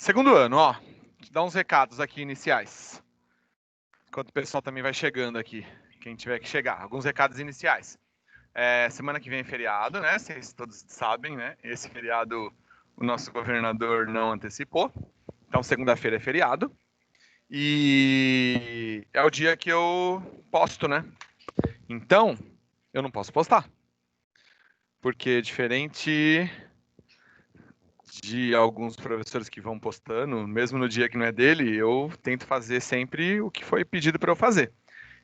Segundo ano, ó. Vou dar uns recados aqui iniciais. Enquanto o pessoal também vai chegando aqui. Quem tiver que chegar. Alguns recados iniciais. Semana que vem é feriado, né? Vocês todos sabem, né? Esse feriado o nosso governador não antecipou. Então, segunda-feira é feriado. E é o dia que eu posto, né? Então, eu não posso postar. Porque diferente de alguns professores que vão postando, mesmo no dia que não é dele, eu tento fazer sempre o que foi pedido para eu fazer.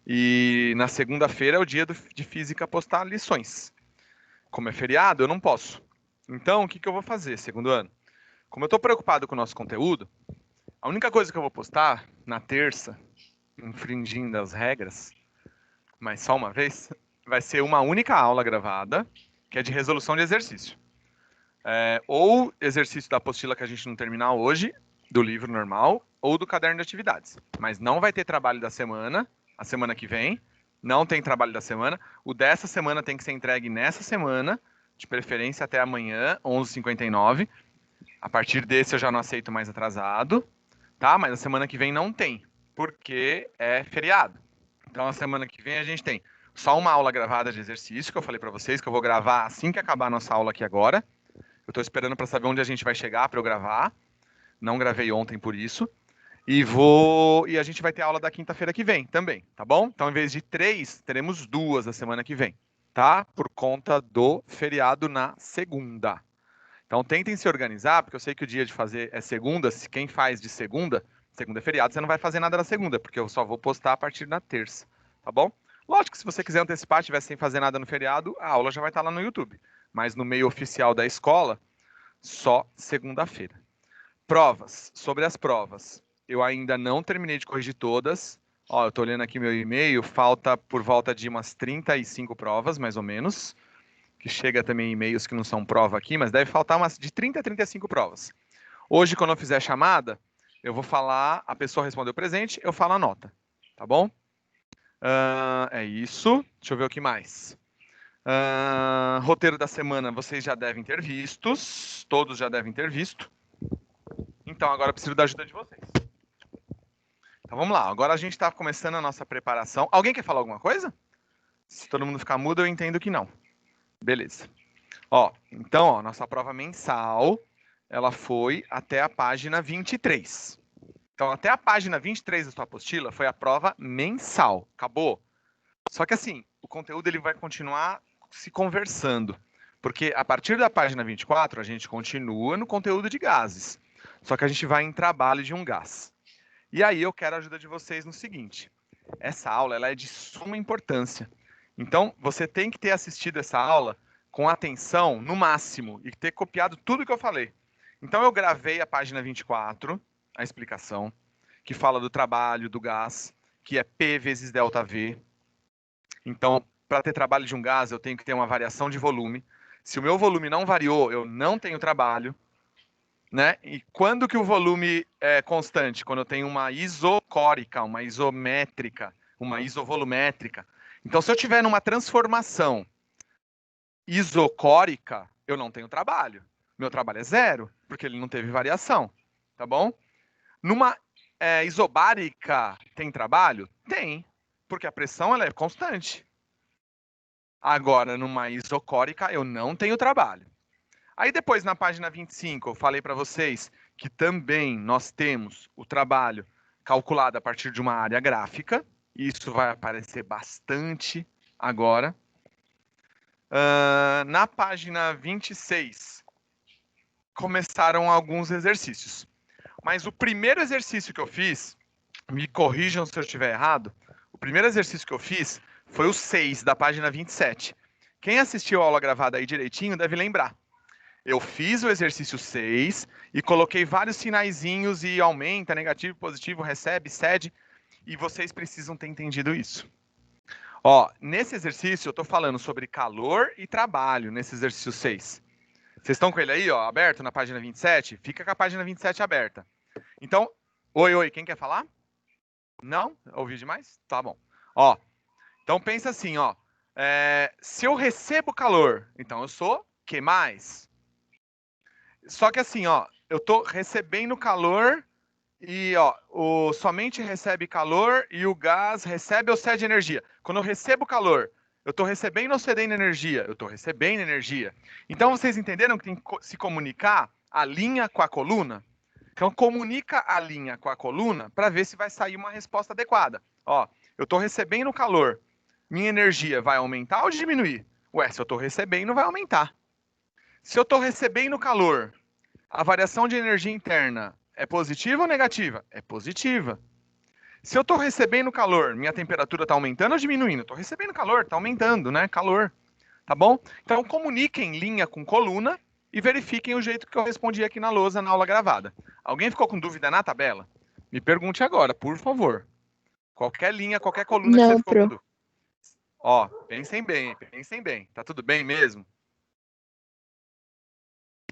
E na segunda-feira é o dia de física postar lições. Como é feriado, eu não posso. Então, o que eu vou fazer, segundo ano? Como eu estou preocupado com o nosso conteúdo, a única coisa que eu vou postar na terça, infringindo as regras, mas só uma vez, vai ser uma única aula gravada, que é de resolução de exercício. Ou exercício da apostila que a gente não terminar hoje, do livro normal, ou do caderno de atividades. Mas não vai ter trabalho da semana, a semana que vem, não tem trabalho da semana. O dessa semana tem que ser entregue nessa semana, de preferência até amanhã, 11h59. A partir desse eu já não aceito mais atrasado, tá? Mas a semana que vem não tem, porque é feriado. Então a semana que vem a gente tem só uma aula gravada de exercício, que eu falei para vocês, que eu vou gravar assim que acabar a nossa aula aqui agora. Eu estou esperando para saber onde a gente vai chegar para eu gravar. Não gravei ontem por isso. E a gente vai ter aula da quinta-feira que vem também, tá bom? Então, em vez de 3, teremos 2 a semana que vem, tá? Por conta do feriado na segunda. Então, tentem se organizar, porque eu sei que o dia de fazer é segunda. Se quem faz de segunda é feriado, você não vai fazer nada na segunda, porque eu só vou postar a partir da terça, tá bom? Lógico que se você quiser antecipar, estiver sem fazer nada no feriado, a aula já vai estar lá no YouTube. Mas no meio oficial da escola, só segunda-feira. Provas. Sobre as provas, eu ainda não terminei de corrigir todas. Ó, eu tô olhando aqui meu e-mail, falta por volta de umas 35 provas, mais ou menos. Que chega também e-mails que não são prova aqui, mas deve faltar umas de 30 a 35 provas. Hoje, quando eu fizer chamada, eu vou falar, a pessoa respondeu presente, eu falo a nota, tá bom? É isso. Deixa eu ver o que mais. Roteiro da semana vocês já devem ter vistos, todos já devem ter visto. Então agora eu preciso da ajuda de vocês. Então vamos lá, agora a gente está começando a nossa preparação. Alguém quer falar alguma coisa? Se todo mundo ficar mudo, eu entendo que não. Beleza. Então, nossa prova mensal, ela foi até a página 23. Então, até a página 23 da sua apostila foi a prova mensal. Acabou. Só que assim, o conteúdo ele vai continuar se conversando. Porque a partir da página 24, a gente continua no conteúdo de gases. Só que a gente vai em trabalho de um gás. E aí eu quero a ajuda de vocês no seguinte. Essa aula ela é de suma importância. Então, você tem que ter assistido essa aula com atenção no máximo e ter copiado tudo que eu falei. Então, eu gravei a página 24, a explicação, que fala do trabalho do gás, que é P vezes ΔV. Então, para ter trabalho de um gás, eu tenho que ter uma variação de volume. Se o meu volume não variou, eu não tenho trabalho. Né? E quando que o volume é constante? Quando eu tenho uma isocórica, uma isométrica, uma isovolumétrica. Então, se eu tiver numa transformação isocórica, eu não tenho trabalho. Meu trabalho é zero, porque ele não teve variação, tá bom? Numa isobárica, tem trabalho? Tem, porque a pressão ela é constante. Agora, numa isocórica, eu não tenho trabalho. Aí depois, na página 25, eu falei para vocês que também nós temos o trabalho calculado a partir de uma área gráfica. Isso vai aparecer bastante agora. Na página 26, começaram alguns exercícios. Mas o primeiro exercício que eu fiz, me corrijam se eu estiver errado, o primeiro exercício que eu fiz foi o 6, da página 27. Quem assistiu a aula gravada aí direitinho deve lembrar. Eu fiz o exercício 6 e coloquei vários sinaizinhos e aumenta, negativo, positivo, recebe, cede, e vocês precisam ter entendido isso. Nesse exercício eu estou falando sobre calor e trabalho, nesse exercício 6. Vocês estão com ele aí, aberto na página 27? Fica com a página 27 aberta. Então, oi, quem quer falar? Não? Ouviu demais? Tá bom. Então pensa assim, se eu recebo calor, então eu sou Q+. Só que assim, eu estou recebendo calor e ó, somente recebe calor e o gás recebe ou cede energia. Quando eu recebo calor, eu estou recebendo ou cedendo energia? Eu estou recebendo energia. Então vocês entenderam que tem que se comunicar a linha com a coluna? Então comunica a linha com a coluna para ver se vai sair uma resposta adequada. Ó, eu estou recebendo calor. Minha energia vai aumentar ou diminuir? Ué, se eu estou recebendo, vai aumentar. Se eu estou recebendo calor, a variação de energia interna é positiva ou negativa? É positiva. Se eu estou recebendo calor, minha temperatura está aumentando ou diminuindo? Estou recebendo calor, está aumentando, né? Calor. Tá bom? Então comuniquem linha com coluna e verifiquem o jeito que eu respondi aqui na lousa na aula gravada. Alguém ficou com dúvida na tabela? Me pergunte agora, por favor. Qualquer linha, qualquer coluna que você Não, ficou com pro. dúvida. Ó, pensem bem, pensem bem. Tá tudo bem mesmo?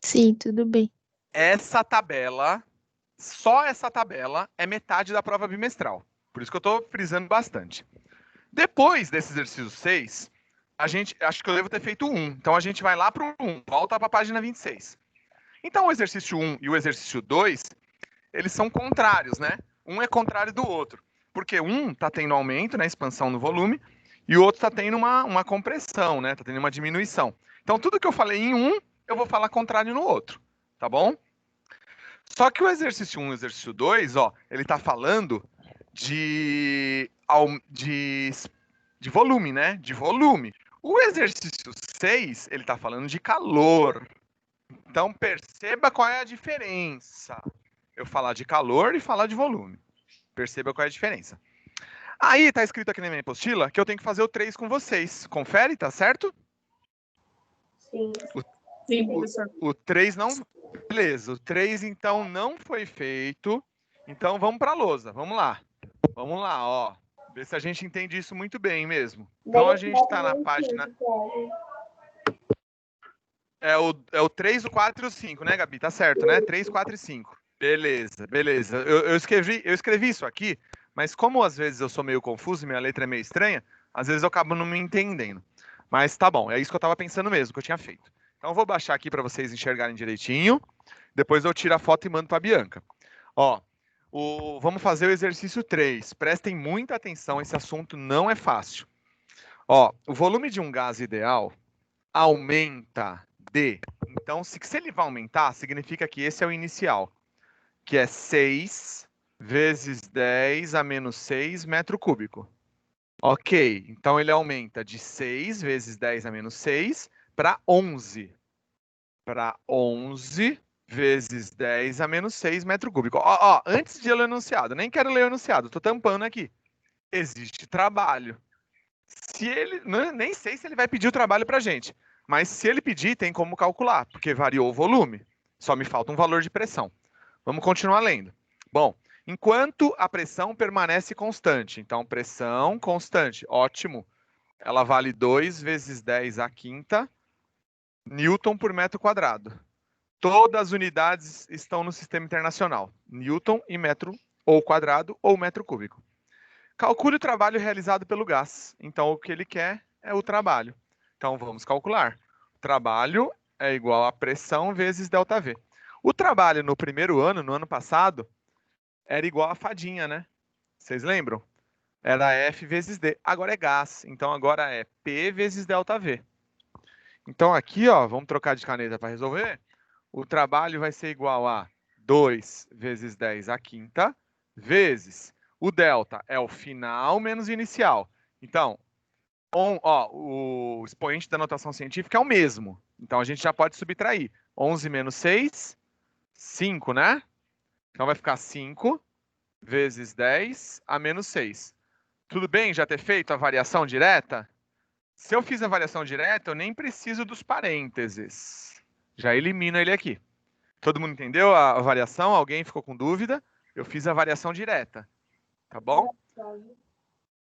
Sim, tudo bem. Essa tabela, só essa tabela, é metade da prova bimestral. Por isso que eu estou frisando bastante. Depois desse exercício 6, acho que eu devo ter feito um. Então a gente vai lá para o 1, volta para a página 26. Então o exercício 1 e o exercício 2, eles são contrários, né? Um é contrário do outro. Porque um está tendo aumento, né, expansão no volume, e o outro está tendo uma compressão, né? Está tendo uma diminuição. Então tudo que eu falei em um, eu vou falar contrário no outro, tá bom? Só que o exercício 1 e o exercício 2, ó, ele está falando de, de volume, né? De volume. O exercício 6, ele está falando de calor. Então perceba qual é a diferença. Eu falar de calor e falar de volume. Perceba qual é a diferença. Aí tá escrito aqui na minha apostila que eu tenho que fazer o 3 com vocês. Confere, tá certo? Sim. Sim, professor. O 3 não. Beleza, o 3 então não foi feito. Então vamos para a lousa. Vamos lá. Vamos lá, ó. Ver se a gente entende isso muito bem mesmo. Então a gente está na página. É o 3, o 4 e o 5, né, Gabi? Tá certo, né? 3, 4 e 5. Beleza, beleza. Eu escrevi isso aqui, mas como às vezes eu sou meio confuso e minha letra é meio estranha, às vezes eu acabo não me entendendo. Mas tá bom, é isso que eu estava pensando mesmo, que eu tinha feito. Então eu vou baixar aqui para vocês enxergarem direitinho. Depois eu tiro a foto e mando para a Bianca. Ó, vamos fazer o exercício 3. Prestem muita atenção, esse assunto não é fácil. Ó, o volume de um gás ideal aumenta de. Então, se ele vai aumentar, significa que esse é o inicial, que é 6 vezes 10 a menos 6 metro cúbico. Ok, então ele aumenta de 6 vezes 10 a menos 6 para 11. Para 11 vezes 10 a menos 6 metro cúbico. Ó, antes de ler o enunciado, nem quero ler o enunciado, estou tampando aqui. Existe trabalho. Se ele, nem sei se ele vai pedir o trabalho para a gente, mas se ele pedir, tem como calcular, porque variou o volume. Só me falta um valor de pressão. Vamos continuar lendo. Bom, enquanto a pressão permanece constante, então pressão constante, ótimo. Ela vale 2 vezes 10 à quinta Newton por metro quadrado. Todas as unidades estão no sistema internacional. Newton e metro ou quadrado ou metro cúbico. Calcule o trabalho realizado pelo gás. Então, o que ele quer é o trabalho. Então, vamos calcular. O trabalho é igual a pressão vezes ΔV. O trabalho no primeiro ano, no ano passado, era igual a fadinha, né? Vocês lembram? Era F vezes D. Agora é gás. Então, agora é P vezes ΔV. Então, aqui, ó, vamos trocar de caneta para resolver. O trabalho vai ser igual a 2 vezes 10 à quinta, vezes o delta é o final menos o inicial. Então, o expoente da notação científica é o mesmo. Então, a gente já pode subtrair. 11 menos 6, 5, né? Então, vai ficar 5 vezes 10 a menos 6. Tudo bem já ter feito a variação direta? Se eu fiz a variação direta, eu nem preciso dos parênteses. Já elimino ele aqui. Todo mundo entendeu a variação? Alguém ficou com dúvida? Eu fiz a variação direta. Tá bom?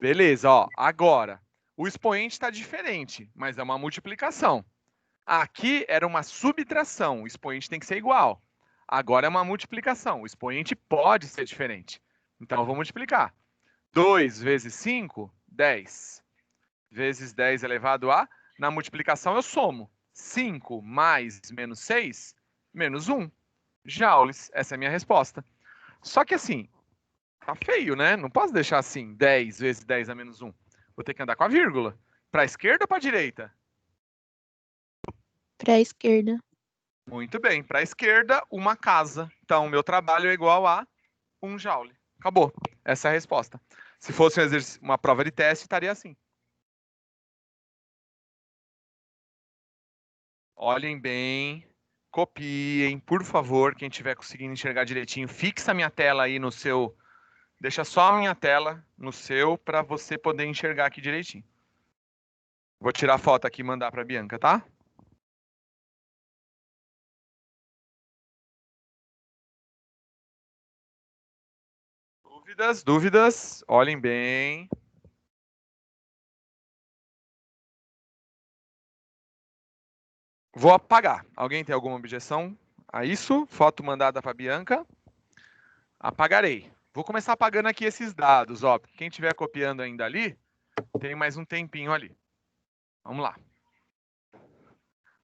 Beleza, ó. Agora, o expoente está diferente, mas é uma multiplicação. Aqui era uma subtração, o expoente tem que ser igual. Agora é uma multiplicação, o expoente pode ser diferente. Então, eu vou multiplicar. 2 vezes 5, 10. Vezes 10 elevado a... Na multiplicação, eu somo. 5 mais menos 6, menos 1. joules. Essa é a minha resposta. Só que assim, tá feio, né? Não posso deixar assim, 10 vezes 10 a menos 1. Vou ter que andar com a vírgula. Para a esquerda ou para a direita? Para a esquerda. Muito bem. Para a esquerda, uma casa. Então, meu trabalho é igual a 1 joule. Acabou. Essa é a resposta. Se fosse uma prova de teste, estaria assim. Olhem bem, copiem, por favor, quem estiver conseguindo enxergar direitinho, fixa a minha tela aí no seu... Deixa só a minha tela no seu para você poder enxergar aqui direitinho. Vou tirar a foto aqui e mandar para a Bianca, tá? Dúvidas? Dúvidas? Olhem bem. Vou apagar. Alguém tem alguma objeção a isso? Foto mandada para a Bianca. Apagarei. Vou começar apagando aqui esses dados, ó. Quem estiver copiando ainda ali, tem mais um tempinho ali. Vamos lá.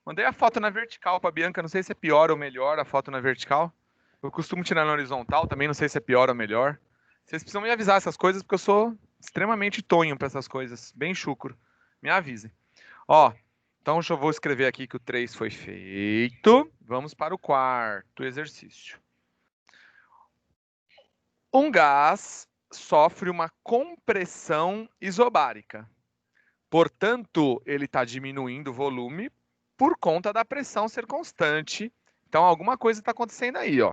Mandei a foto na vertical para a Bianca, não sei se é pior ou melhor a foto na vertical. Eu costumo tirar na horizontal, também não sei se é pior ou melhor. Vocês precisam me avisar essas coisas, porque eu sou extremamente tonho para essas coisas, bem chucro. Me avisem. Ó, então eu vou escrever aqui que o 3 foi feito. Vamos para o quarto exercício. Um gás sofre uma compressão isobárica. Portanto, ele está diminuindo o volume por conta da pressão ser constante. Então, alguma coisa está acontecendo aí, ó.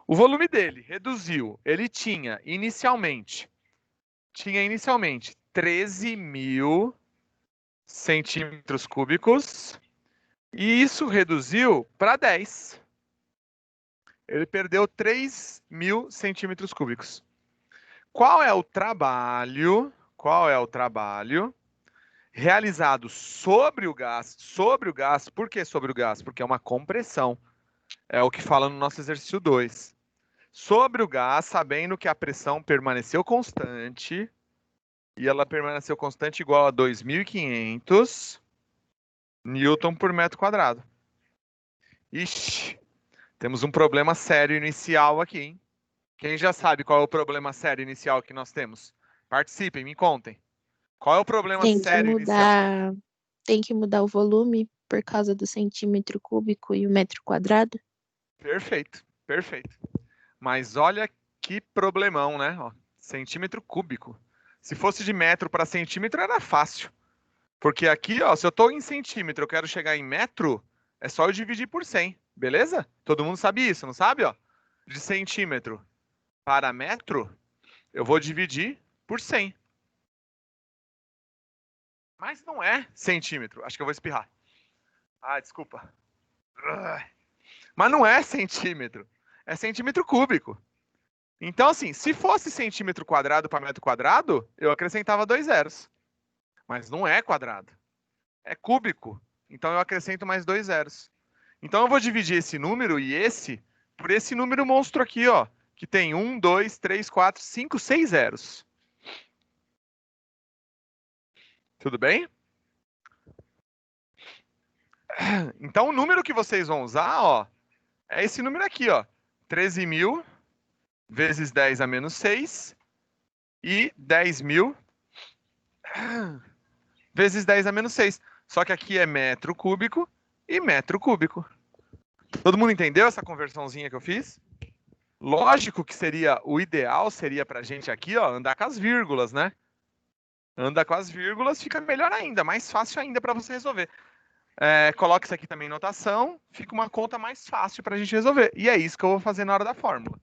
O volume dele reduziu. Ele tinha inicialmente 13.000 centímetros cúbicos e isso reduziu para 10. Ele perdeu 3.000 centímetros cúbicos. Qual é o trabalho realizado sobre o gás? Sobre o gás, por que sobre o gás? Porque é uma compressão. É o que fala no nosso exercício 2. Sobre o gás, sabendo que a pressão permaneceu constante, e ela permaneceu constante igual a 2.500 newton por metro quadrado. Ixi, temos um problema sério inicial aqui, hein? Quem já sabe qual é o problema sério inicial que nós temos? Participem, me contem. Qual é o problema sério inicial? Tem que mudar o volume por causa do centímetro cúbico e o metro quadrado? Perfeito, perfeito. Mas olha que problemão, né? Ó, centímetro cúbico. Se fosse de metro para centímetro, era fácil. Porque aqui, ó, se eu estou em centímetro, eu quero chegar em metro, é só eu dividir por 100, beleza? Todo mundo sabe isso, não sabe? Ó? De centímetro para metro, eu vou dividir por 100. Mas não é centímetro. Acho que eu vou espirrar. Ah, desculpa. Mas não é centímetro. É centímetro cúbico. Então, assim, se fosse centímetro quadrado para metro quadrado, eu acrescentava 2 zeros. Mas não é quadrado. É cúbico. Então, eu acrescento mais 2 zeros. Então, eu vou dividir esse número e esse por esse número monstro aqui, ó. Que tem 1, 2, 3, 4, 5, 6 zeros. Tudo bem? Então, o número que vocês vão usar, ó, é esse número aqui, ó. 13.000 vezes 10 a menos 6 e 10.000 vezes 10 a menos 6. Só que aqui é metro cúbico e metro cúbico. Todo mundo entendeu essa conversãozinha que eu fiz? Lógico que seria, o ideal seria pra gente aqui, ó, andar com as vírgulas, né? Anda com as vírgulas, fica melhor ainda, mais fácil ainda para você resolver. Coloque isso aqui também em notação, fica uma conta mais fácil para a gente resolver. E é isso que eu vou fazer na hora da fórmula.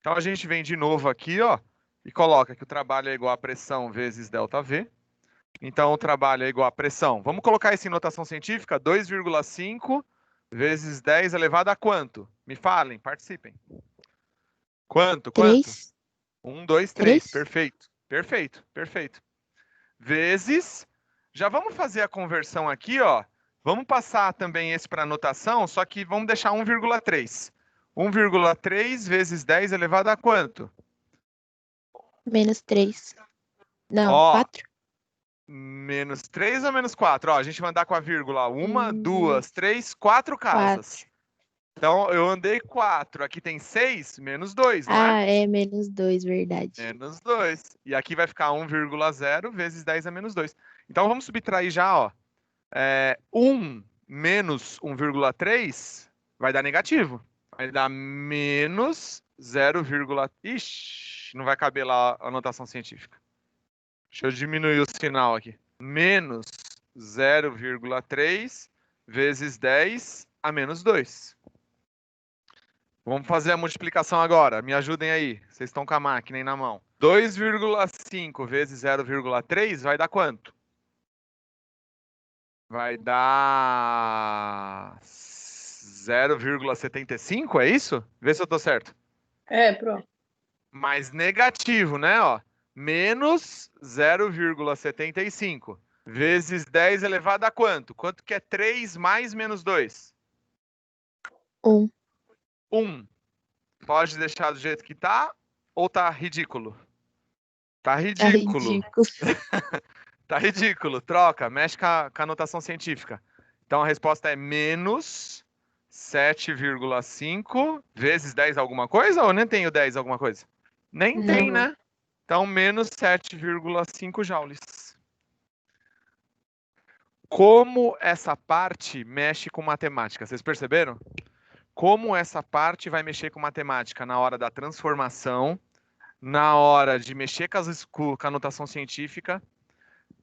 Então a gente vem de novo aqui, ó, e coloca que o trabalho é igual a pressão vezes ΔV. Então o trabalho é igual a pressão. Vamos colocar isso em notação científica? 2,5 vezes 10 elevado a quanto? Me falem, participem. Quanto? 3? 1, 2, 3. 3? Perfeito. Perfeito. Perfeito. Vezes. Já vamos fazer a conversão aqui, ó. Vamos passar também esse para anotação, só que vamos deixar 1,3. 1,3 vezes 10 elevado a quanto? Menos 3. Não, Ó, 4? menos 3 ou menos 4? Ó, a gente vai andar com a vírgula. 1, Menos 2, 3, 4 casas. 4. Então, eu andei 4. Aqui tem 6, menos 2, não é? Ah, é -2, verdade. Menos 2. E aqui vai ficar 1,0 vezes 10 a menos 2. Então, vamos subtrair já, ó. 1 menos 1,3 vai dar negativo. Vai dar menos 0, ixi, não vai caber lá a notação científica. Deixa eu diminuir o sinal aqui. Menos 0,3 vezes 10 a menos 2. Vamos fazer a multiplicação agora. Me ajudem aí. Vocês estão com a máquina aí na mão. 2,5 vezes 0,3 vai dar quanto? Vai dar 0,75, é isso? Vê se eu tô certo. Pronto. Mais negativo, né? Ó. Menos 0,75 vezes 10 elevado a quanto? Quanto que é 3 mais menos 2? 1. 1. Pode deixar do jeito que tá ou tá ridículo? Tá Tá ridículo. ridículo. Tá ridículo. Troca, mexe com a notação científica. Então a resposta é menos 7,5 vezes 10 alguma coisa ou nem tem o 10 alguma coisa? Nem tem, Não. né? Então menos 7,5 joules. Como essa parte mexe com matemática? Vocês perceberam? Como essa parte vai mexer com matemática na hora da transformação, na hora de mexer com a notação científica.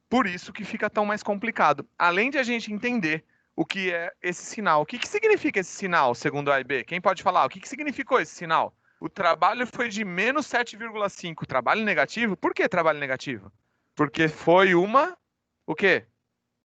Por isso que fica tão mais complicado. Além de a gente entender o que é esse sinal. O que significa esse sinal, segundo a AIB? Quem pode falar? O que significou esse sinal? O trabalho foi de menos 7,5. Trabalho negativo? Por que trabalho negativo? Porque foi uma... O quê?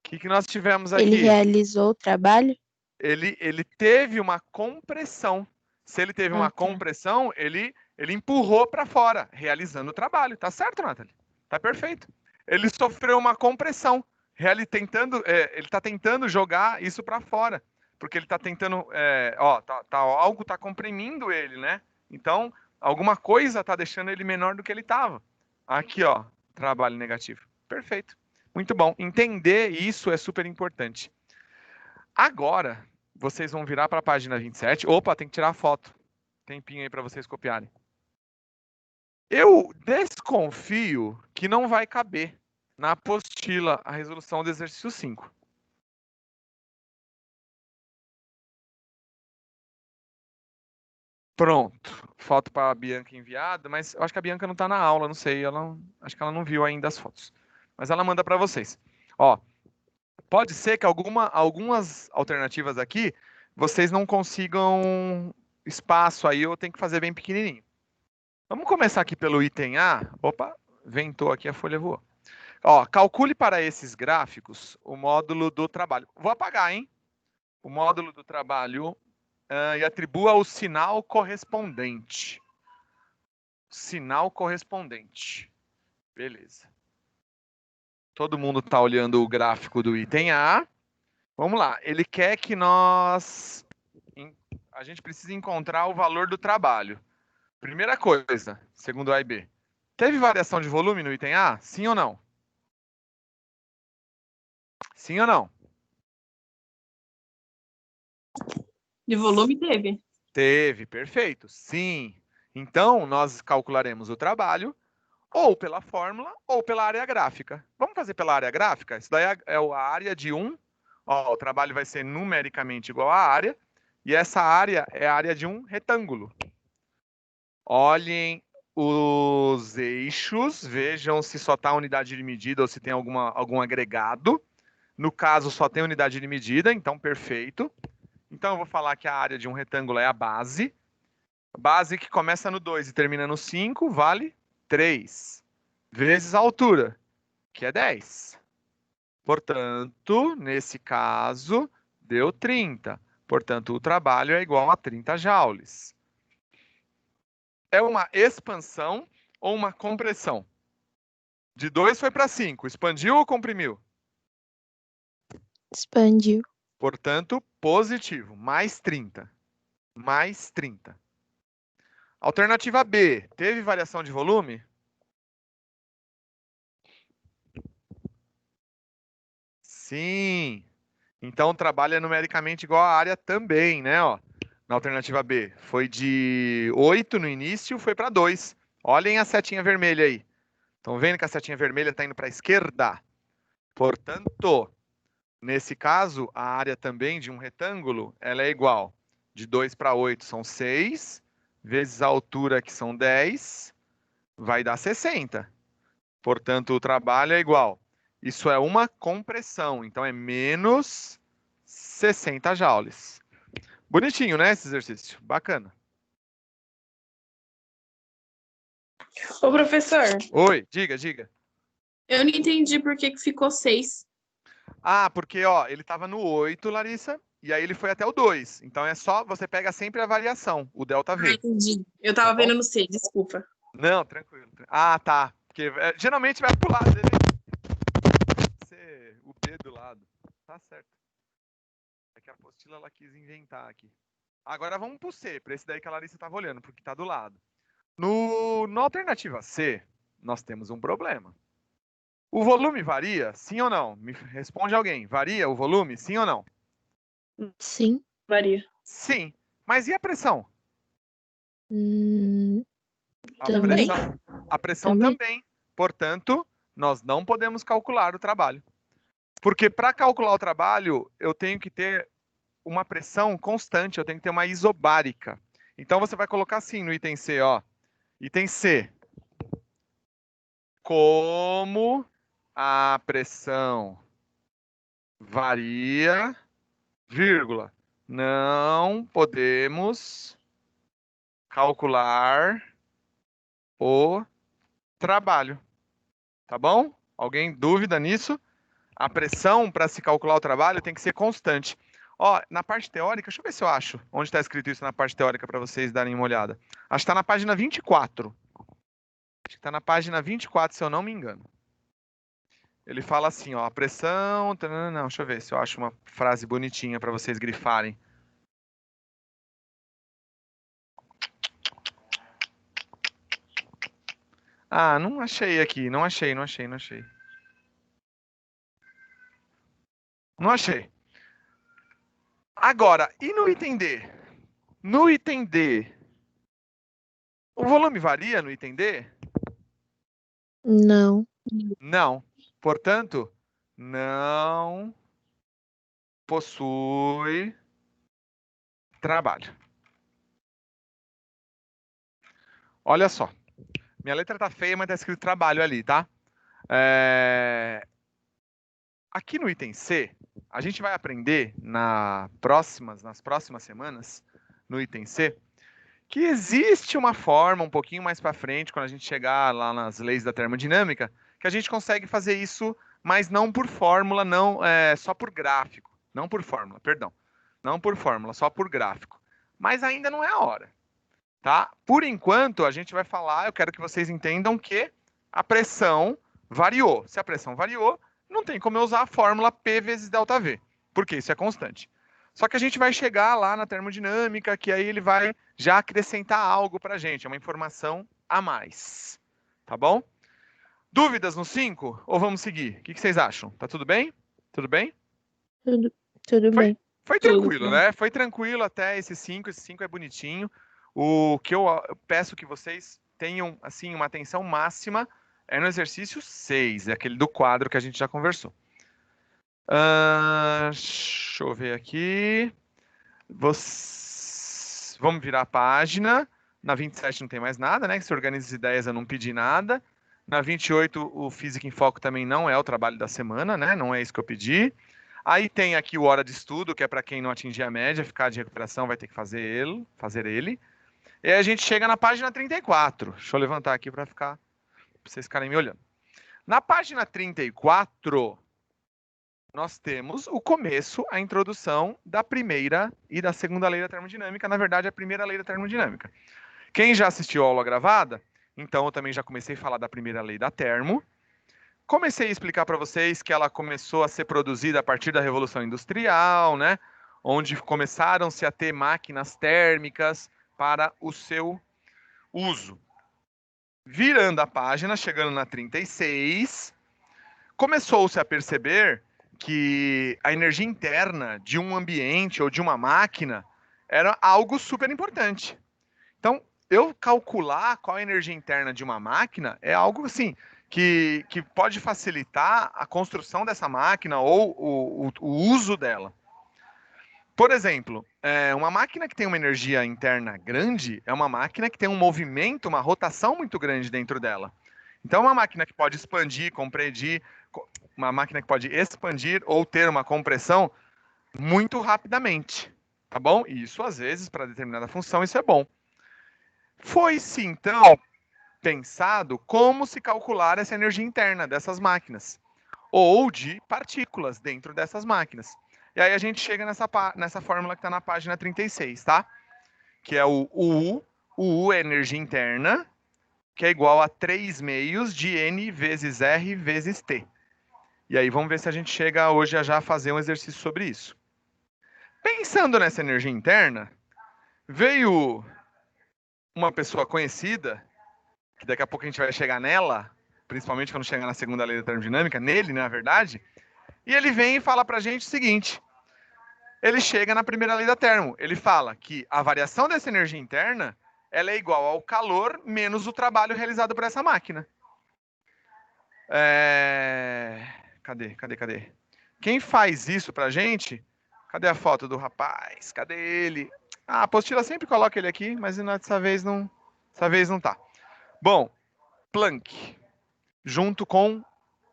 O que nós tivemos aqui? Ele realizou o trabalho? Ele teve uma compressão. Se ele teve uma tá. compressão, ele empurrou para fora, realizando o trabalho. Tá certo, Nathalie? Tá perfeito. Ele sofreu uma compressão. Ele está tentando jogar isso para fora, porque ele está tentando, algo está comprimindo ele, né? Então, alguma coisa está deixando ele menor do que ele estava. Aqui, ó, trabalho negativo. Perfeito. Muito bom. Entender isso é super importante. Agora, vocês vão virar para a página 27. Opa, tem que tirar a foto. Tempinho aí para vocês copiarem. Eu desconfio que não vai caber na apostila a resolução do exercício 5. Pronto. Foto para a Bianca enviada, mas eu acho que a Bianca não está na aula, não sei. Acho que ela não viu ainda as fotos. Mas ela manda para vocês. Ó, pode ser que algumas alternativas aqui vocês não consigam espaço aí, ou tem que fazer bem pequenininho. Vamos começar aqui pelo item A. Opa, ventou aqui, a folha voou. Ó, calcule para esses gráficos o módulo do trabalho. Vou apagar, hein? O módulo do trabalho e atribua o sinal correspondente. Sinal correspondente. Beleza. Todo mundo está olhando o gráfico do item A. Vamos lá. Ele quer que a gente precisa encontrar o valor do trabalho. Primeira coisa, segundo A e B. Teve variação de volume no item A? Sim ou não? Sim ou não? De volume teve. Teve, perfeito. Sim. Então, nós calcularemos o trabalho ou pela fórmula ou pela área gráfica. Vamos fazer pela área gráfica? Isso daí é a área de 1. Ó, o trabalho vai ser numericamente igual à área. E essa área é a área de um retângulo. Olhem os eixos, vejam se só está a unidade de medida ou se tem algum agregado. No caso, só tem unidade de medida, então perfeito. Então eu vou falar que a área de um retângulo é a base. Base que começa no 2 e termina no 5, vale 3. Vezes a altura, que é 10. Portanto, nesse caso, deu 30. Portanto, o trabalho é igual a 30 joules. É uma expansão ou uma compressão? De 2 foi para 5. Expandiu ou comprimiu? Expandiu. Portanto, positivo. Mais 30. Mais 30. Alternativa B. Teve variação de volume? Sim. Então, o trabalho é numericamente igual à área também, né? Ó. Na alternativa B, foi de 8 no início, foi para 2. Olhem a setinha vermelha aí. Estão vendo que a setinha vermelha está indo para a esquerda? Portanto, nesse caso, a área também de um retângulo, ela é igual. De 2 para 8 são 6, vezes a altura, que são 10, vai dar 60. Portanto, o trabalho é igual. Isso é uma compressão, então é menos 60 joules. Bonitinho, né, esse exercício? Bacana. Ô, professor, Oi, diga. eu não entendi por que ficou 6. Ah, porque, ó, ele estava no 8, Larissa, e aí ele foi até o 2. Então é só, você pega sempre a variação, o delta Ah, V. entendi. Eu Tá tava bom? vendo no 6, desculpa. Não, tranquilo. Ah, tá. Porque geralmente vai pro lado dele. Ser o B do lado. Tá certo. É que a apostila ela quis inventar aqui. Agora vamos pro C, para esse daí que a Larissa estava olhando, porque tá do lado. Na alternativa C, nós temos um problema. O volume varia, sim ou não? Me responde alguém. Varia o volume, sim ou não? Sim. Varia. Sim. Mas e a pressão? A Também. pressão Também. também. Portanto, nós não podemos calcular o trabalho. Porque para calcular o trabalho, eu tenho que ter uma pressão constante, eu tenho que ter uma isobárica. Então você vai colocar assim no item C, ó. Item C. Como a pressão varia, vírgula, não podemos calcular o trabalho. Tá bom? Alguém dúvida nisso? A pressão para se calcular o trabalho tem que ser constante. Ó, na parte teórica, deixa eu ver se eu acho onde está escrito isso na parte teórica para vocês darem uma olhada. Acho que está na página 24. Acho que está na página 24, se eu não me engano. Ele fala assim, ó, a pressão... Não, deixa eu ver se eu acho uma frase bonitinha para vocês grifarem. Ah, não achei aqui, não achei. Não achei. Agora, e no item D? No item D, o volume varia no item D? Não. Não. Portanto, não possui trabalho. Olha só. Minha letra tá feia, mas tá escrito trabalho ali, tá? Aqui no item C, a gente vai aprender nas próximas semanas, no item C, que existe uma forma um pouquinho mais para frente, quando a gente chegar lá nas leis da termodinâmica, que a gente consegue fazer isso, mas não por fórmula, não só por gráfico. Não por fórmula, perdão. Não por fórmula, só por gráfico. Mas ainda não é a hora. Tá? Por enquanto, a gente vai falar, eu quero que vocês entendam que a pressão variou. Se a pressão variou, não tem como eu usar a fórmula P vezes ΔV, porque isso é constante. Só que a gente vai chegar lá na termodinâmica, que aí ele vai já acrescentar algo para a gente, é uma informação a mais. Tá bom? Dúvidas no 5? Ou vamos seguir? O que vocês acham? Tá tudo bem? Tudo bem? Tudo bem. Foi tranquilo, né? Foi tranquilo até esse 5. Esse 5 é bonitinho. O que eu peço que vocês tenham, assim, uma atenção máxima é no exercício 6, é aquele do quadro que a gente já conversou. Deixa eu ver aqui. Vamos virar a página. Na 27 não tem mais nada, né? Que se organiza as ideias, eu não pedi nada. Na 28, o Física em Foco também não é o trabalho da semana, né? Não é isso que eu pedi. Aí tem aqui o hora de estudo, que é para quem não atingir a média, ficar de recuperação, vai ter que fazer ele. E aí a gente chega na página 34. Deixa eu levantar aqui para vocês ficarem me olhando. Na página 34, nós temos o começo, a introdução da primeira e da segunda lei da termodinâmica. Na verdade, a primeira lei da termodinâmica. Quem já assistiu a aula gravada, então eu também já comecei a falar da primeira lei da termo. Comecei a explicar para vocês que ela começou a ser produzida a partir da Revolução Industrial, né? Onde começaram-se a ter máquinas térmicas para o seu uso. Virando a página, chegando na 36, começou-se a perceber que a energia interna de um ambiente ou de uma máquina, Era algo super importante. Então, eu calcular qual é a energia interna de uma máquina é algo assim que pode facilitar a construção dessa máquina ou o uso dela. Por exemplo, uma máquina que tem uma energia interna grande é uma máquina que tem um movimento, uma rotação muito grande dentro dela. Então, uma máquina que pode expandir, comprimir, uma máquina que pode expandir ou ter uma compressão muito rapidamente, tá bom? E isso, às vezes, para determinada função, isso é bom. Foi-se, então, pensado como se calcular essa energia interna dessas máquinas, ou de partículas dentro dessas máquinas. E aí a gente chega nessa fórmula que está na página 36, tá? Que é o U. O U é energia interna, que é igual a 3 meios de N vezes R vezes T. E aí vamos ver se a gente chega hoje a já fazer um exercício sobre isso. Pensando nessa energia interna, veio uma pessoa conhecida, que daqui a pouco a gente vai chegar nela, principalmente quando chegar na segunda lei da termodinâmica, nele, na verdade, e ele vem e fala pra gente o seguinte: ele chega na primeira lei da termo, ele fala que a variação dessa energia interna ela é igual ao calor menos o trabalho realizado por essa máquina. Cadê? Quem faz isso pra gente? Cadê a foto do rapaz? Cadê ele? Ah, a apostila sempre coloca ele aqui, mas dessa vez não tá. Bom, Planck, junto com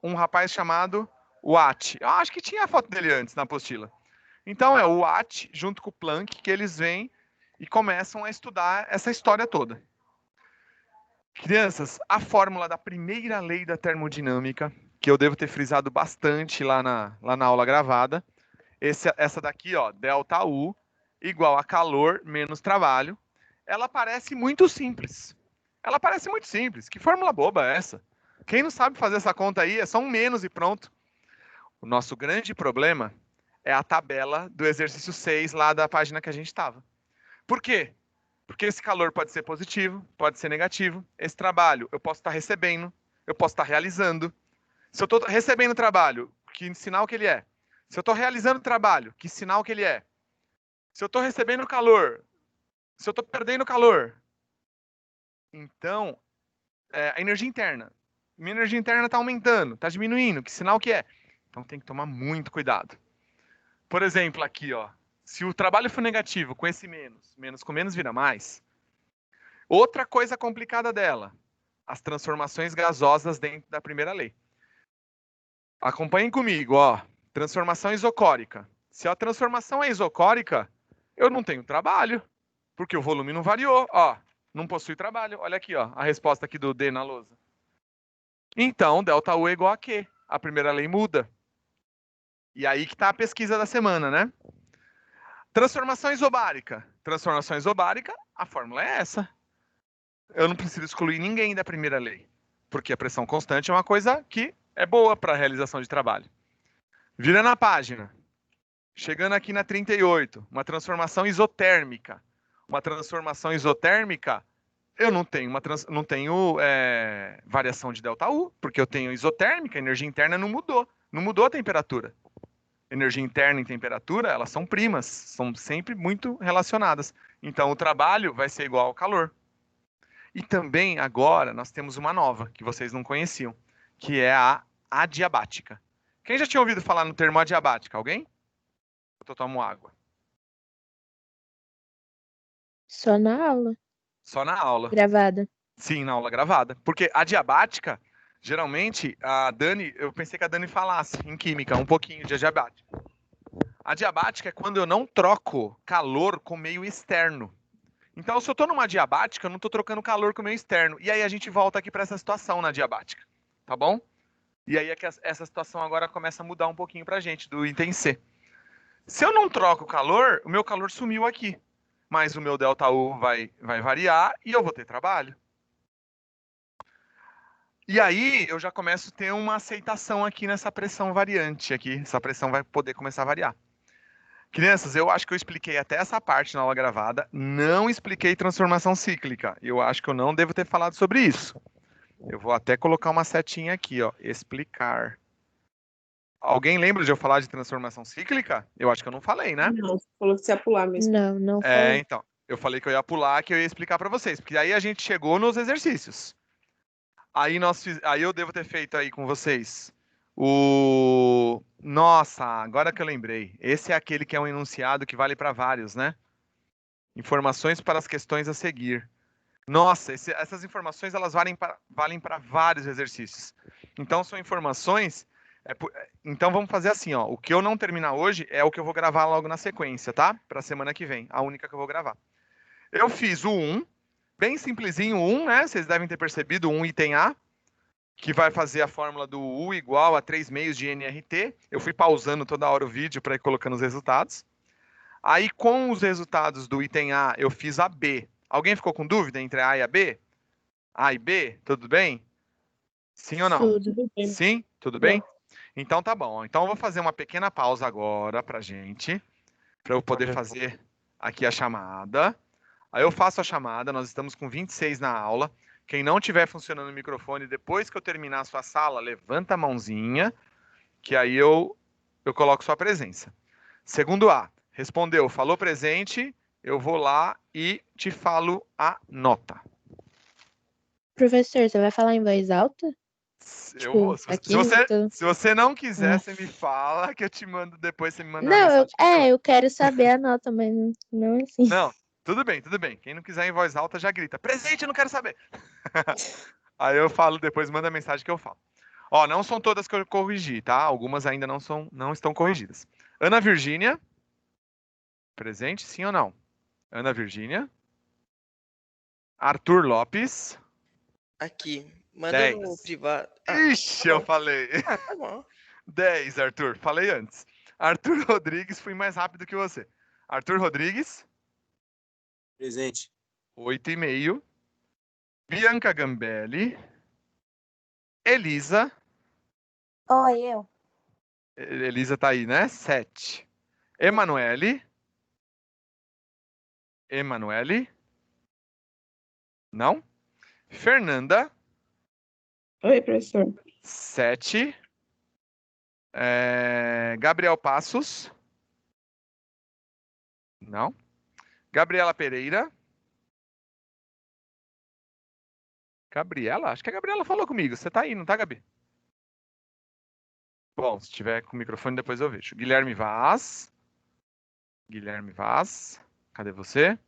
um rapaz chamado Watt. Eu acho que tinha a foto dele antes na apostila. Então é o Watt junto com o Planck que eles vêm e começam a estudar essa história toda. Crianças, a fórmula da primeira lei da termodinâmica, que eu devo ter frisado bastante lá na aula gravada, essa daqui, ó, delta U igual a calor menos trabalho, ela parece muito simples. Ela parece muito simples. Que fórmula boba é essa? Quem não sabe fazer essa conta aí, é só um menos e pronto. O nosso grande problema é a tabela do exercício 6 lá da página que a gente estava. Por quê? Porque esse calor pode ser positivo, pode ser negativo. Esse trabalho eu posso estar recebendo, eu posso estar realizando. Se eu estou recebendo trabalho, que sinal que ele é? Se eu estou realizando trabalho, que sinal que ele é? Se eu estou recebendo calor, se eu estou perdendo calor. Então, a energia interna. Minha energia interna está aumentando, está diminuindo, que sinal que é? Então tem que tomar muito cuidado. Por exemplo, aqui, ó, se o trabalho for negativo com esse menos, menos com menos vira mais. Outra coisa complicada dela, as transformações gasosas dentro da primeira lei. Acompanhem comigo, ó. Transformação isocórica. Se a transformação é isocórica, eu não tenho trabalho, porque o volume não variou, ó. Não possui trabalho. Olha aqui, ó, a resposta aqui do D na lousa. Então, ΔU é igual a Q. A primeira lei muda. E aí que está a pesquisa da semana, né? Transformação isobárica. Transformação isobárica, a fórmula é essa. Eu não preciso excluir ninguém da primeira lei, porque a pressão constante é uma coisa que é boa para a realização de trabalho. Virando a página. Chegando aqui na 38, uma transformação isotérmica. Uma transformação isotérmica, eu não tenho, variação de ΔU, porque eu tenho isotérmica, a energia interna não mudou. Não mudou a temperatura. Energia interna e temperatura, elas são primas, são sempre muito relacionadas. Então, o trabalho vai ser igual ao calor. E também, agora, nós temos uma nova, que vocês não conheciam, que é a adiabática. Quem já tinha ouvido falar no termo adiabática? Alguém? Eu tomo água. Só na aula. Só na aula. Gravada. Sim, na aula gravada. Porque adiabática, geralmente, a Dani, eu pensei que a Dani falasse em química um pouquinho de adiabática. Adiabática é quando eu não troco calor com meio externo. Então, se eu estou numa adiabática, eu não estou trocando calor com o meio externo. E aí a gente volta aqui para essa situação na adiabática. Tá bom? E aí é que essa situação agora começa a mudar um pouquinho para a gente, do item C. Se eu não troco calor, o meu calor sumiu aqui. Mas o meu ΔU vai variar e eu vou ter trabalho. E aí eu já começo a ter uma aceitação aqui nessa pressão variante aqui. Essa pressão vai poder começar a variar. Crianças, eu acho que eu expliquei até essa parte na aula gravada. Não expliquei transformação cíclica. Eu acho que eu não devo ter falado sobre isso. Eu vou até colocar uma setinha aqui, ó. Explicar. Alguém lembra de eu falar de transformação cíclica? Eu acho que eu não falei, né? Não, você falou que você ia pular mesmo. Não falei. Então. Eu falei que eu ia pular, que eu ia explicar para vocês. Porque aí a gente chegou nos exercícios. Aí eu devo ter feito aí com vocês Nossa, agora que eu lembrei. Esse é aquele que é um enunciado que vale para vários, né? Informações para as questões a seguir. Nossa, essas informações elas valem para vários exercícios. Então são informações. Então vamos fazer assim, ó. O que eu não terminar hoje é o que eu vou gravar logo na sequência, tá? Para a semana que vem, a única que eu vou gravar. Eu fiz o 1, bem simplesinho, 1, né? Vocês devem ter percebido, 1 item A, que vai fazer a fórmula do U igual a 3 meios de NRT. Eu fui pausando toda hora o vídeo para ir colocando os resultados. Aí, com os resultados do item A, eu fiz a B. Alguém ficou com dúvida entre a A e a B? A e B, tudo bem? Sim ou não? Tudo. Sim? Tudo bem? Então tá bom. Então eu vou fazer uma pequena pausa agora pra gente, para eu poder fazer aqui a chamada. Aí eu faço a chamada, nós estamos com 26 na aula. Quem não tiver funcionando o microfone, depois que eu terminar a sua sala, levanta a mãozinha, que aí eu coloco sua presença. Segundo A, respondeu, falou presente, eu vou lá e te falo a nota. Professor, você vai falar em voz alta? Eu vou. Se você não quiser, você me fala que eu te mando depois, você me manda uma mensagem. Eu quero saber a nota, mas não assim. Não, tudo bem, tudo bem. Quem não quiser em voz alta já grita, presente, eu não quero saber. Aí eu falo depois, manda a mensagem que eu falo. Ó, não são todas que eu corrigi, tá? Algumas ainda não estão corrigidas. Ana Virgínia. Presente, sim ou não? Ana Virgínia. Arthur Lopes. Aqui. Manda 10. no privado. Ixi, eu falei. Tá bom. 10, Arthur. Falei antes. Arthur Rodrigues, fui mais rápido que você. Arthur Rodrigues. Presente. 8,5. Bianca Gambelli. Elisa. Oi, eu. Elisa tá aí, né? 7. Emanuele. Não? Fernanda. Oi, professor. 7. Gabriel Passos. Não. Gabriela Pereira. Gabriela? Acho que a Gabriela falou comigo. Você tá aí, não tá, Gabi? Bom, se tiver com o microfone, depois eu vejo. Guilherme Vaz. Cadê você?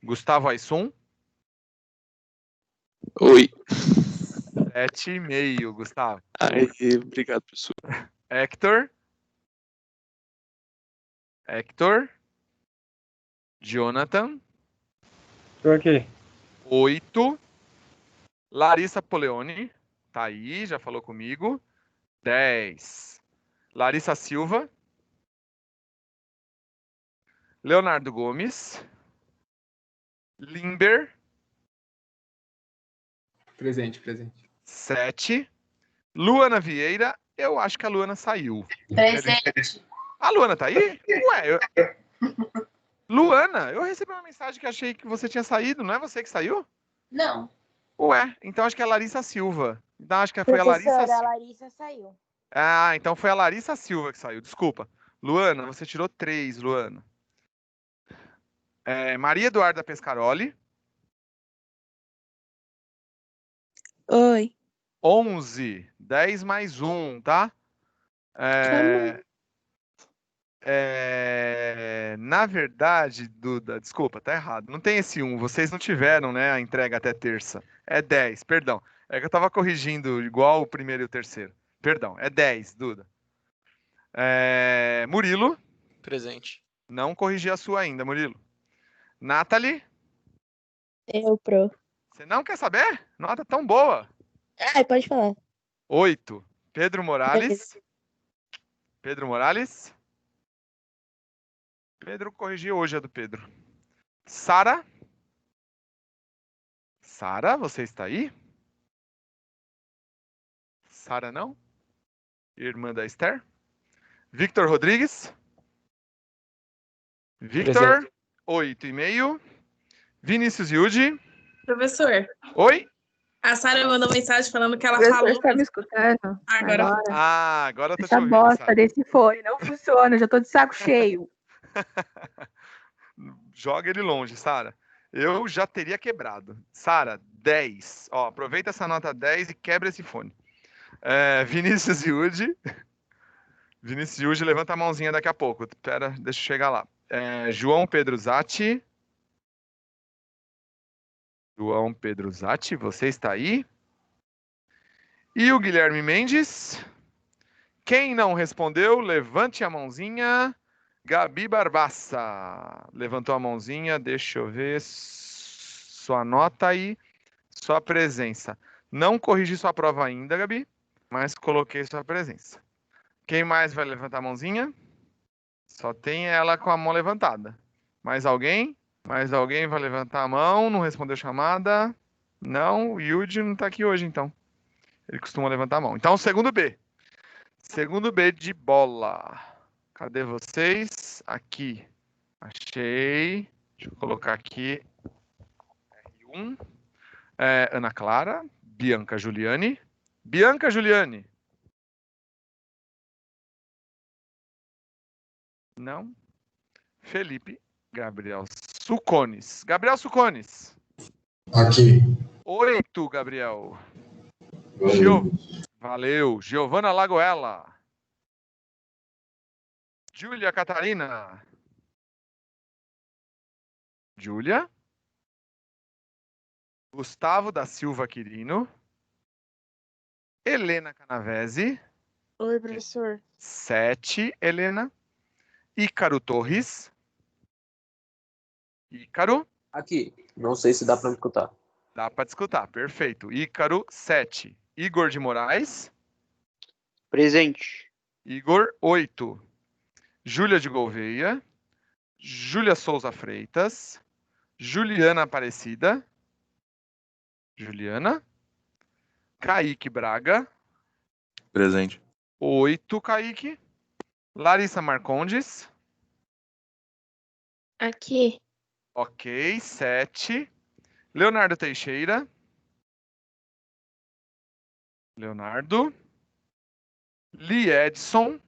Gustavo Aysum. Oi. 7,5, Gustavo. Aí, obrigado, professor. Hector. Jonathan. Tô aqui. 8. Larissa Poleone. Tá aí, já falou comigo. 10. Larissa Silva. Leonardo Gomes. Limber. Presente. 7. Luana Vieira. Eu acho que a Luana saiu. Presente. A Luana tá aí? Ué, Luana, eu recebi uma mensagem que achei que você tinha saído. Não é você que saiu? Não. Ué, então acho que é a Larissa Silva. Então acho que foi a Larissa Professora, a Silva. Larissa saiu. Ah, então foi a Larissa Silva que saiu. Desculpa. Luana, você tirou 3, Luana. Maria Eduarda Pescaroli. Oi. 11. 10 mais 1, tá? Na verdade, Duda, desculpa, tá errado. Não tem esse 1. Vocês não tiveram, né, a entrega até terça. É 10, perdão. É que eu tava corrigindo igual o primeiro e o terceiro. Perdão, é 10, Duda. Murilo. Presente. Não corrigi a sua ainda, Murilo. Nathalie. Eu, pro. Você não quer saber? Nota tão boa. Pode falar. 8. Pedro Morales. Pedro corrigiu hoje a do Pedro. Sara. Sara, você está aí? Sara não? Irmã da Esther. Victor Rodrigues. Victor, 8,5. Vinícius Yudi. Professor, Oi? A Sara mandou mensagem falando que O ela professor falou. está me escutando? Agora. Agora eu tô te Essa ouvindo, bosta Sara. desse fone não funciona, eu já tô de saco cheio. Joga ele longe, Sara. Eu já teria quebrado. Sara, 10. Ó, aproveita essa nota 10 e quebra esse fone. Vinícius Yudi. Vinícius Yudi, levanta a mãozinha daqui a pouco. Espera, deixa eu chegar lá. João Pedro Zatti. João Pedro Zatti, você está aí? E o Guilherme Mendes? Quem não respondeu, levante a mãozinha. Gabi Barbassa. Levantou a mãozinha, deixa eu ver. Sua nota aí, sua presença. Não corrigi sua prova ainda, Gabi, mas coloquei sua presença. Quem mais vai levantar a mãozinha? Só tem ela com a mão levantada. Mais alguém? Mais alguém vai levantar a mão? Não respondeu chamada? Não, o Yudi não está aqui hoje, então. Ele costuma levantar a mão. Então, segundo B. Segundo B de bola. Cadê vocês? Aqui. Achei. Deixa eu colocar aqui. R1. Ana Clara. Bianca Giuliani. Bianca Giuliani. Não. Felipe Gabriel Sucones. Gabriel Sucones. Aqui. 8, Gabriel. Valeu. Valeu. Giovana Lagoela. Júlia Catarina. Júlia. Gustavo da Silva Quirino. Helena Canavese. Oi, professor. 7, Helena. Ícaro Torres. Ícaro. Aqui. Não sei se dá para me escutar. Dá para escutar, perfeito. Ícaro, 7. Igor de Moraes. Presente. Igor, 8. Júlia de Gouveia. Júlia Souza Freitas. Juliana Aparecida. Juliana. Kaique Braga. Presente. 8, Kaique. Larissa Marcondes. Aqui. Ok, 7. Leonardo Teixeira. Leonardo. Li Edson.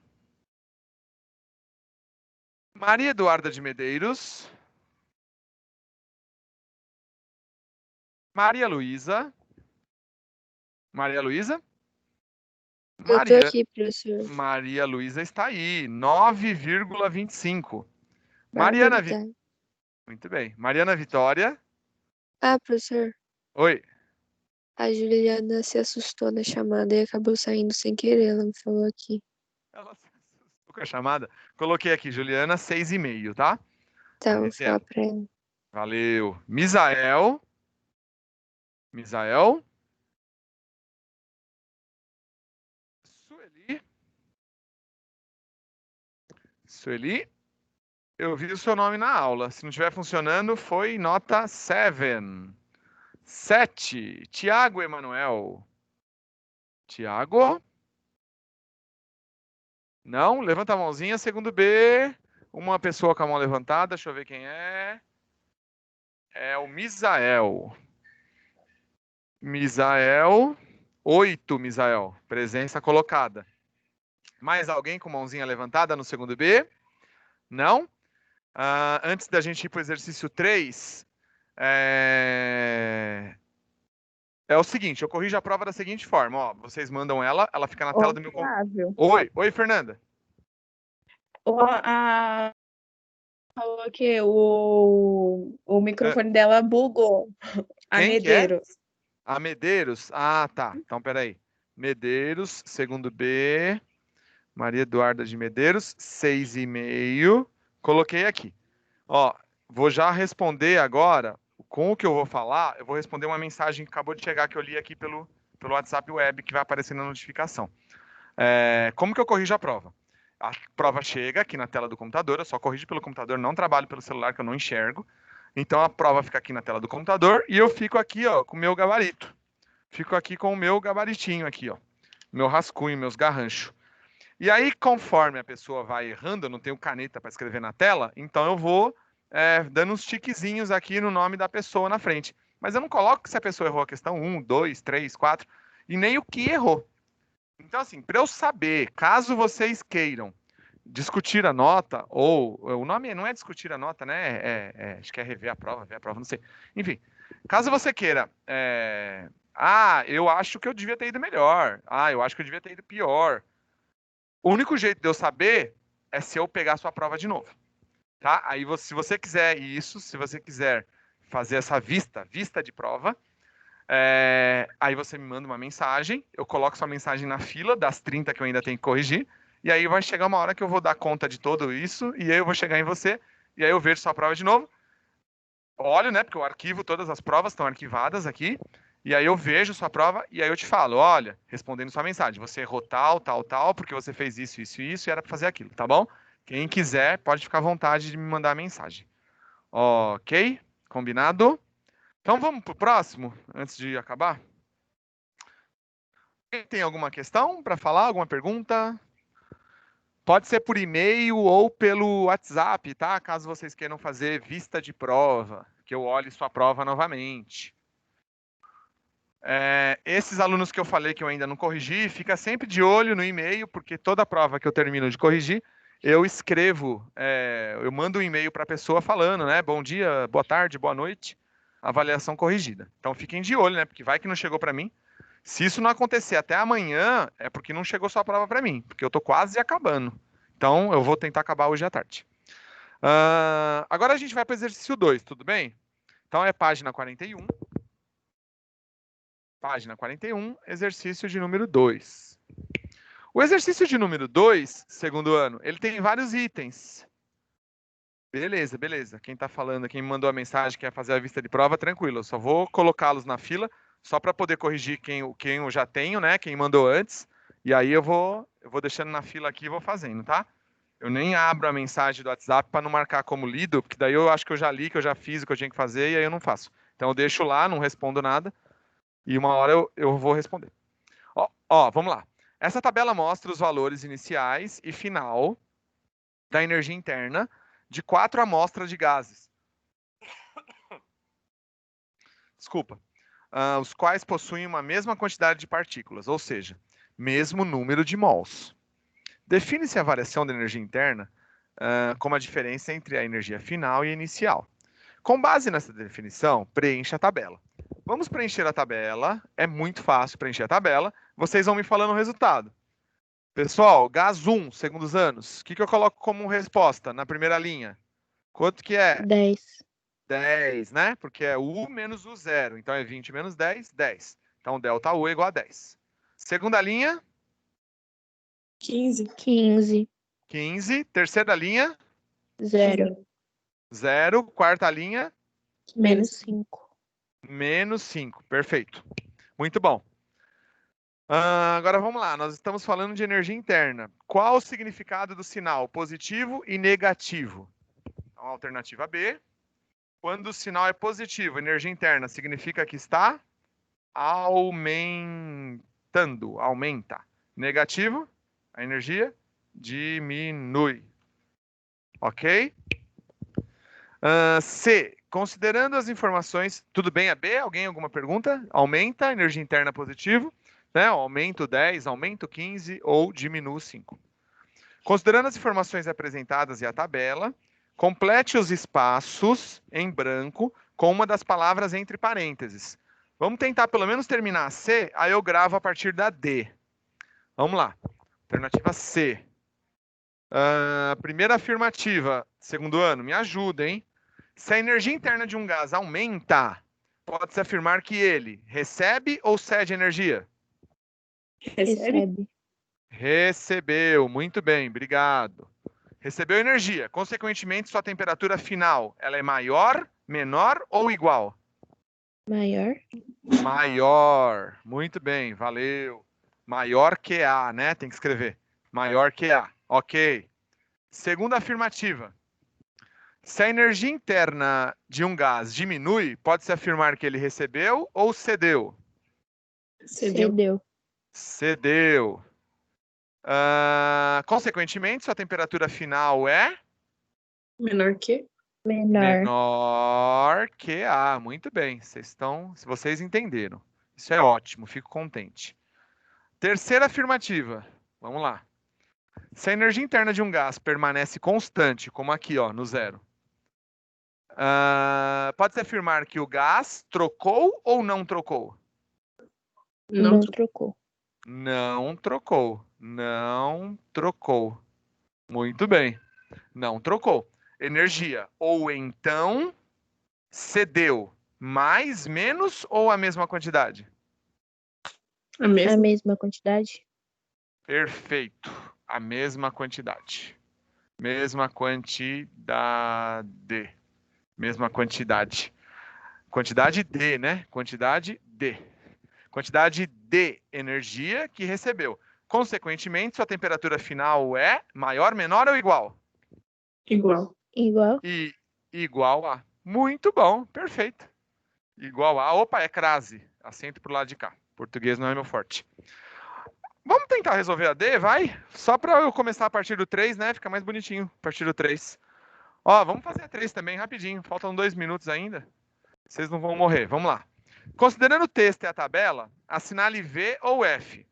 Maria Eduarda de Medeiros. Maria Luísa. Maria Luísa? Eu tô aqui, professor. Maria Luísa está aí, 9,25. Mariana Vitória. Muito bem. Mariana Vitória. Ah, professor. Oi. A Juliana se assustou na chamada e acabou saindo sem querer, ela me falou aqui. Ela se assustou com a chamada. Coloquei aqui, Juliana, 6,5, tá? Tá, vou falar pra ela. Valeu. Misael. Misael. Sueli. Sueli. Eu vi o seu nome na aula. Se não estiver funcionando, foi nota 7. 7. Tiago Emanuel. Tiago. Não? Levanta a mãozinha. Segundo B. Uma pessoa com a mão levantada. Deixa eu ver quem é. É o Misael. Misael. 8, Misael. Presença colocada. Mais alguém com mãozinha levantada no segundo B? Não? Antes da gente ir para o exercício 3, é o seguinte, eu corrijo a prova da seguinte forma, ó, vocês mandam ela fica na tela do meu computador. Oi, Fernanda. Falou que o microfone dela bugou. A Quem Medeiros. Que é? A Medeiros? Ah, tá. Então, peraí. Medeiros, segundo B. Maria Eduarda de Medeiros, 6,5. Coloquei aqui. Ó, vou já responder agora, com o que eu vou falar, eu vou responder uma mensagem que acabou de chegar, que eu li aqui pelo WhatsApp Web, que vai aparecer na notificação. Como que eu corrijo a prova? A prova chega aqui na tela do computador, eu só corrijo pelo computador, não trabalho pelo celular, que eu não enxergo. Então, a prova fica aqui na tela do computador e eu fico aqui, ó, com o meu gabarito. Fico aqui com o meu gabaritinho aqui, ó. Meu rascunho, meus garranchos. E aí, conforme a pessoa vai errando, eu não tenho caneta para escrever na tela, então eu vou dando uns tiquezinhos aqui no nome da pessoa na frente. Mas eu não coloco se a pessoa errou a questão 1, 2, 3, 4, e nem o que errou. Então, assim, para eu saber, caso vocês queiram discutir a nota, ou o nome não é discutir a nota, né? Acho que é ver a prova, não sei. Enfim, caso você queira, eu acho que eu devia ter ido melhor. Eu acho que eu devia ter ido pior. O único jeito de eu saber é se eu pegar a sua prova de novo, tá? Aí, se você quiser isso, se você quiser fazer essa vista de prova, aí você me manda uma mensagem, eu coloco sua mensagem na fila das 30 que eu ainda tenho que corrigir, e aí vai chegar uma hora que eu vou dar conta de tudo isso, e aí eu vou chegar em você, e aí eu vejo sua prova de novo, olho, né, porque eu arquivo todas as provas, estão arquivadas aqui, e aí eu vejo sua prova, e aí eu te falo, olha, respondendo sua mensagem, você errou tal, porque você fez isso, e era para fazer aquilo, tá bom? Quem quiser, pode ficar à vontade de me mandar a mensagem. Ok? Combinado? Então vamos pro próximo, antes de acabar? Quem tem alguma questão para falar, alguma pergunta? Pode ser por e-mail ou pelo WhatsApp, tá? Caso vocês queiram fazer vista de prova, que eu olhe sua prova novamente. Esses alunos que eu falei que eu ainda não corrigi, fica sempre de olho no e-mail, porque toda prova que eu termino de corrigir, eu escrevo, eu mando um e-mail para a pessoa falando, né? Bom dia, boa tarde, boa noite, avaliação corrigida. Então fiquem de olho, né? Porque vai que não chegou para mim. Se isso não acontecer até amanhã, é porque não chegou sua prova para mim, porque eu estou quase acabando. Então, eu vou tentar acabar hoje à tarde. Agora a gente vai para o exercício 2, tudo bem? Então, é página 41. Página 41, exercício de número 2. O exercício de número 2, segundo ano, ele tem vários itens. Beleza. Quem está falando, quem me mandou a mensagem, quer fazer a vista de prova, tranquilo. Eu só vou colocá-los na fila, só para poder corrigir quem eu já tenho, né? Quem mandou antes. E aí eu vou deixando na fila aqui e vou fazendo, tá? Eu nem abro a mensagem do WhatsApp para não marcar como lido, porque daí eu acho que eu já li, que eu já fiz o que eu tinha que fazer, e aí eu não faço. Então eu deixo lá, não respondo nada, e uma hora eu vou responder. Vamos lá. Essa tabela mostra os valores iniciais e final da energia interna de 4 amostras de gases. Desculpa. Os quais possuem uma mesma quantidade de partículas, ou seja, mesmo número de mols. Define-se a variação da energia interna como a diferença entre a energia final e a inicial. Com base nessa definição, preencha a tabela. Vamos preencher a tabela, é muito fácil preencher a tabela, vocês vão me falando o resultado. Pessoal, gás 1, segundo os anos, o que eu coloco como resposta na primeira linha? Quanto que é? 10. 10, né? Porque é U menos U0. Então, é 20 menos 10, 10. Então, delta U é igual a 10. Segunda linha? 15. 15. Terceira linha? 0. 0. Quarta linha? Menos 5. Menos 5. Perfeito. Muito bom. Agora vamos lá. Nós estamos falando de energia interna. Qual o significado do sinal positivo e negativo? Então, alternativa B. Quando o sinal é positivo, energia interna, significa que está aumentando, aumenta. Negativo, a energia diminui. Ok? C. Considerando as informações... Tudo bem a B? Alguém alguma pergunta? Aumenta, energia interna positivo. Né? Aumento 10, aumento 15 ou diminuo 5. Considerando as informações apresentadas e a tabela, complete os espaços em branco com uma das palavras entre parênteses. Vamos tentar pelo menos terminar a C, aí eu gravo a partir da D. Vamos lá. Alternativa C. Primeira afirmativa, segundo ano, me ajuda, hein? Se a energia interna de um gás aumenta, pode-se afirmar que ele recebe ou cede energia? Recebe. Recebeu, muito bem, obrigado. Recebeu energia, consequentemente, sua temperatura final, ela é maior, menor ou igual? Maior. Maior, muito bem, valeu. Maior que A, né? Tem que escrever. Maior que A, ok. Segunda afirmativa. Se a energia interna de um gás diminui, pode-se afirmar que ele recebeu ou cedeu? Cedeu. Cedeu. Consequentemente, sua temperatura final é? Menor que? Menor. Menor que A. Muito bem. Se vocês entenderam. Isso é ótimo, fico contente. Terceira afirmativa. Vamos lá. Se a energia interna de um gás permanece constante, como aqui, ó, no zero, pode-se afirmar que o gás trocou ou não trocou? Não trocou. Não trocou. Não trocou. Muito bem. Não trocou. Energia. Ou então cedeu mais, menos ou a mesma quantidade? A mesma. A mesma quantidade? Perfeito. A mesma quantidade. Mesma quantidade. Mesma quantidade. Quantidade D, né? Quantidade D. Quantidade de energia que recebeu. Consequentemente, sua temperatura final é maior, menor ou igual? Igual. Igual. E igual a. Muito bom, perfeito. Igual a. Opa, é crase. Acento pro lado de cá. Português não é meu forte. Vamos tentar resolver a D, vai? Só para eu começar a partir do 3, né? Fica mais bonitinho a partir do 3. Ó, vamos fazer a 3 também, rapidinho. Faltam 2 minutos ainda. Vocês não vão morrer. Vamos lá. Considerando o texto e a tabela, assinale V ou F.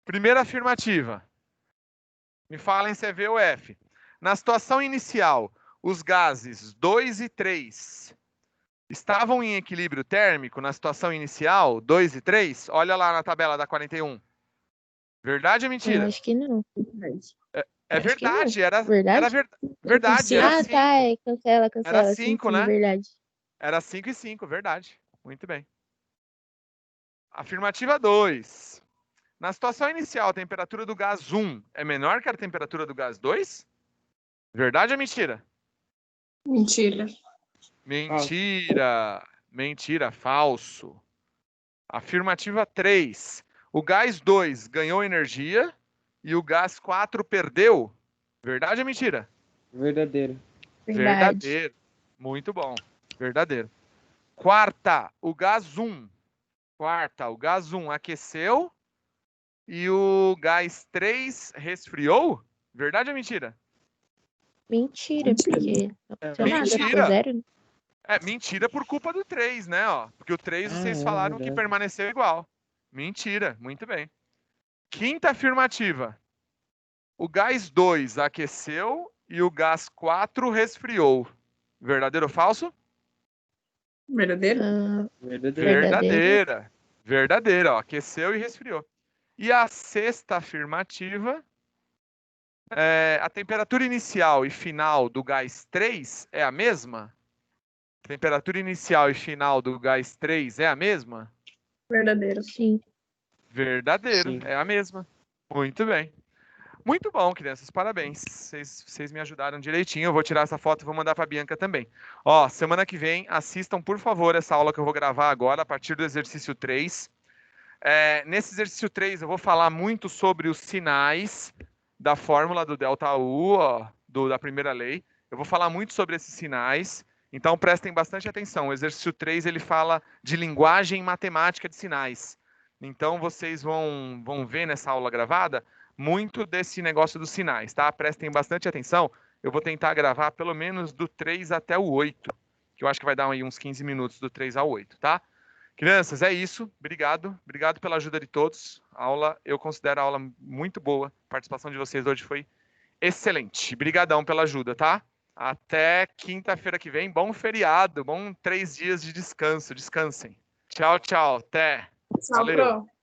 Primeira afirmativa. Me falem se é V ou F. Na situação inicial, os gases 2 e 3 estavam em equilíbrio térmico na situação inicial, 2 e 3? Olha lá na tabela da 41. Verdade ou mentira? Eu acho que não. É acho que verdade, não. era Verdade? verdade. Era Ah, 5. tá. Cancela. Era Sim, 5, sim, né? Verdade. Era 5 e 5, verdade. Muito bem. Afirmativa 2. Na situação inicial, a temperatura do gás 1 é menor que a temperatura do gás 2? Verdade ou mentira? Mentira. Mentira. Mentira, falso. Afirmativa 3. O gás 2 ganhou energia e o gás 4 perdeu. Verdade ou mentira? Verdadeiro. Verdade. Verdadeiro. Muito bom. Verdadeiro. Quarta, o gás 1. O gás 1 aqueceu e o gás 3 resfriou? Verdade ou mentira? Mentira, porque não aconteceu nada. Mentira. Ficou zero. É, mentira por culpa do 3, né? Ó, porque o 3 vocês falaram que permaneceu igual. Mentira, muito bem. Quinta afirmativa. O gás 2 aqueceu e o gás 4 resfriou. Verdadeiro ou falso? Verdadeiro? Verdadeira. Verdadeira, ó. Aqueceu e resfriou. E a sexta afirmativa. A temperatura inicial e final do gás 3 é a mesma? Temperatura inicial e final do gás 3 é a mesma? Verdadeiro. Sim. Verdadeiro, Sim. é a mesma. Muito bem. Muito bom, crianças, parabéns. Vocês me ajudaram direitinho. Eu vou tirar essa foto e vou mandar para a Bianca também. Ó, semana que vem, assistam, por favor, essa aula que eu vou gravar agora, a partir do exercício 3. Nesse exercício 3, eu vou falar muito sobre os sinais da fórmula do ΔU, ó, da primeira lei. Eu vou falar muito sobre esses sinais. Então, prestem bastante atenção. O exercício 3, ele fala de linguagem matemática de sinais. Então, vocês vão ver nessa aula gravada muito desse negócio dos sinais, tá? Prestem bastante atenção. Eu vou tentar gravar pelo menos do 3 até o 8, que eu acho que vai dar aí uns 15 minutos do 3 ao 8, tá? Crianças, é isso. Obrigado. Obrigado pela ajuda de todos. Eu considero a aula muito boa. A participação de vocês hoje foi excelente. Obrigadão pela ajuda, tá? Até quinta-feira que vem. Bom feriado. Bom 3 dias de descanso. Descansem. Tchau, tchau. Até. Tchau, Valeu. Pro.